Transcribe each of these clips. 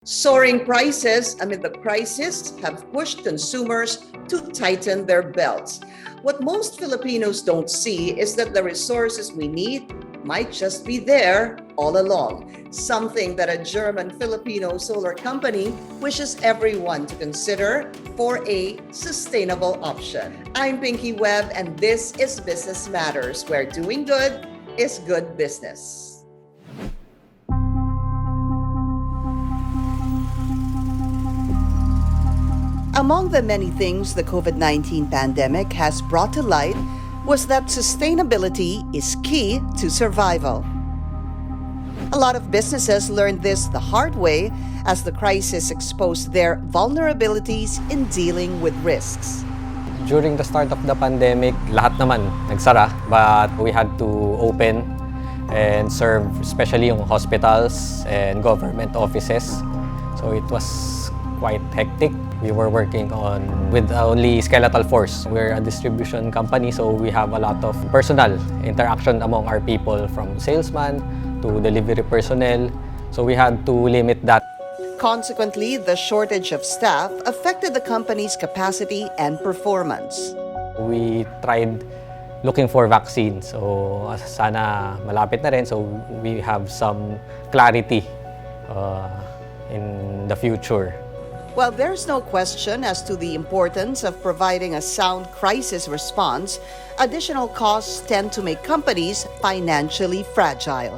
Soaring prices amid the crisis have pushed consumers to tighten their belts. What most Filipinos don't see is that the resources we need might just be there all along, something that a German-Filipino solar company wishes everyone to consider for a sustainable option. I'm Pinky Webb, and this is Business Matters, where doing good is good business. Among the many things the COVID-19 pandemic has brought to light was that sustainability is key to survival. A lot of businesses learned this the hard way as the crisis exposed their vulnerabilities in dealing with risks. During the start of the pandemic, lahat naman nagsara, but we had to open and serve especially yung hospitals and government offices. So it was quite hectic. We were working with only skeletal force. We're a distribution company, so we have a lot of personal interaction among our people, from salesman to delivery personnel. So we had to limit that. Consequently, the shortage of staff affected the company's capacity and performance. We tried looking for vaccines. So sana malapit na rin, so we have some clarity in the future. While there's no question as to the importance of providing a sound crisis response, additional costs tend to make companies financially fragile.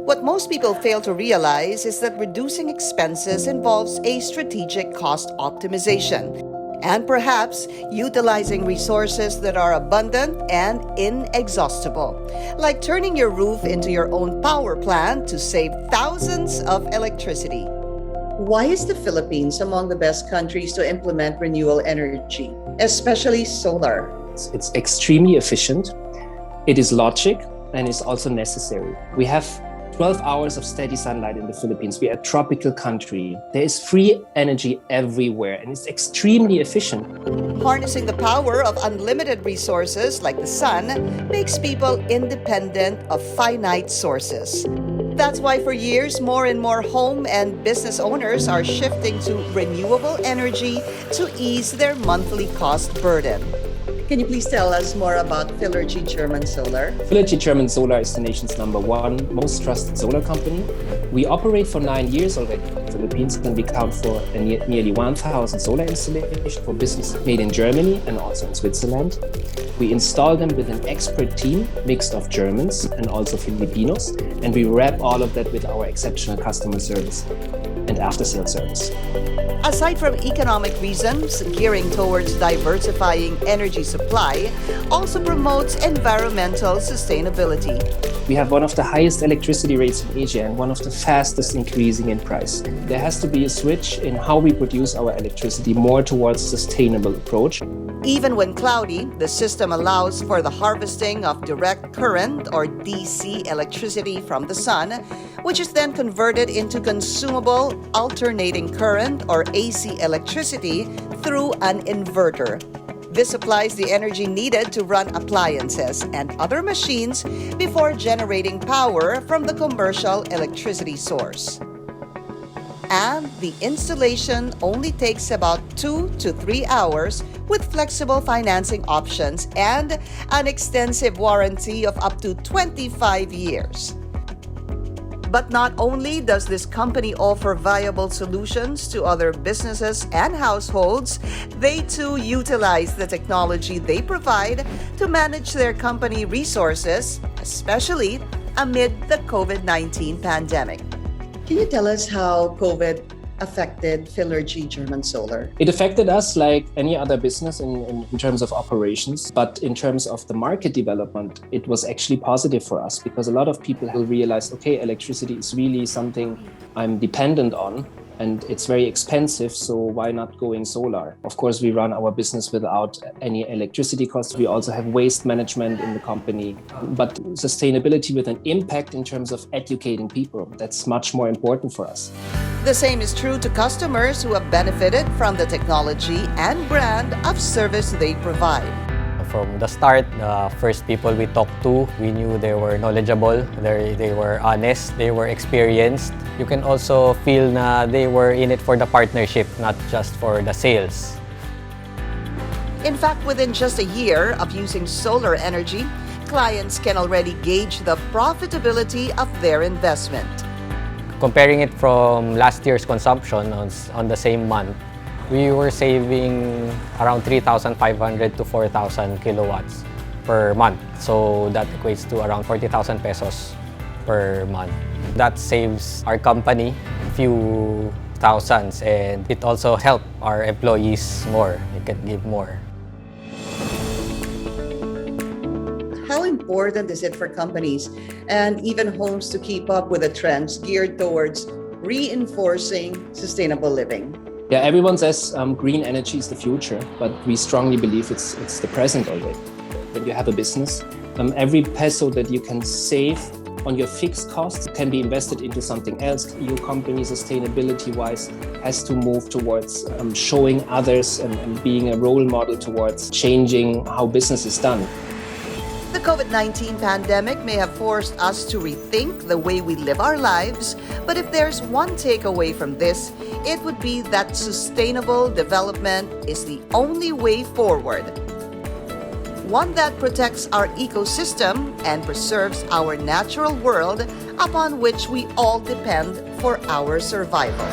What most people fail to realize is that reducing expenses involves a strategic cost optimization, and perhaps utilizing resources that are abundant and inexhaustible, like turning your roof into your own power plant to save thousands of electricity. Why is the Philippines among the best countries to implement renewable energy, especially solar? It's extremely efficient, it is logic, and it's also necessary. We have 12 hours of steady sunlight in the Philippines. We are a tropical country. There is free energy everywhere, and it's extremely efficient. Harnessing the power of unlimited resources like the sun makes people independent of finite sources. That's why for years, more and more home and business owners are shifting to renewable energy to ease their monthly cost burden. Can you please tell us more about PHILERGY German Solar? PHILERGY German Solar is the nation's #1 most trusted solar company. We operate for 9 years already in the Philippines, and we count for nearly 1,000 solar installations for business made in Germany and also in Switzerland. We install them with an expert team mixed of Germans and also Filipinos, and we wrap all of that with our exceptional customer service and after-sales service. Aside from economic reasons, gearing towards diversifying energy supply also promotes environmental sustainability. We have one of the highest electricity rates in Asia and one of the fastest increasing in price. There has to be a switch in how we produce our electricity more towards a sustainable approach. Even when cloudy, the system allows for the harvesting of direct current or DC electricity from the sun, which is then converted into consumable alternating current or AC electricity through an inverter. This supplies the energy needed to run appliances and other machines before generating power from the commercial electricity source. And the installation only takes about 2 to 3 hours with flexible financing options and an extensive warranty of up to 25 years. But not only does this company offer viable solutions to other businesses and households, they too utilize the technology they provide to manage their company resources, especially amid the COVID-19 pandemic. Can you tell us how COVID affected PHILERGY German Solar? It affected us like any other business in terms of operations, but in terms of the market development, it was actually positive for us because a lot of people will realize, okay, electricity is really something I'm dependent on and it's very expensive, so why not going solar? Of course, we run our business without any electricity costs. We also have waste management in the company, but sustainability with an impact in terms of educating people, that's much more important for us. The same is true to customers who have benefited from the technology and brand of service they provide. From the start, the first people we talked to, we knew they were knowledgeable, they were honest, they were experienced. You can also feel na they were in it for the partnership, not just for the sales. In fact, within just a year of using solar energy, clients can already gauge the profitability of their investment. Comparing it from last year's consumption on the same month, we were saving around 3,500 to 4,000 kilowatts per month. So that equates to around 40,000 pesos per month. That saves our company a few thousands, and it also helps our employees more. You can give more. How important is it for companies and even homes to keep up with the trends geared towards reinforcing sustainable living? Yeah, everyone says green energy is the future, but we strongly believe it's the present already. When you have a business, every peso that you can save on your fixed costs can be invested into something else. Your company, sustainability-wise, has to move towards showing others and being a role model towards changing how business is done. The COVID-19 pandemic may have forced us to rethink the way we live our lives, but if there's one takeaway from this, it would be that sustainable development is the only way forward. One that protects our ecosystem and preserves our natural world upon which we all depend for our survival.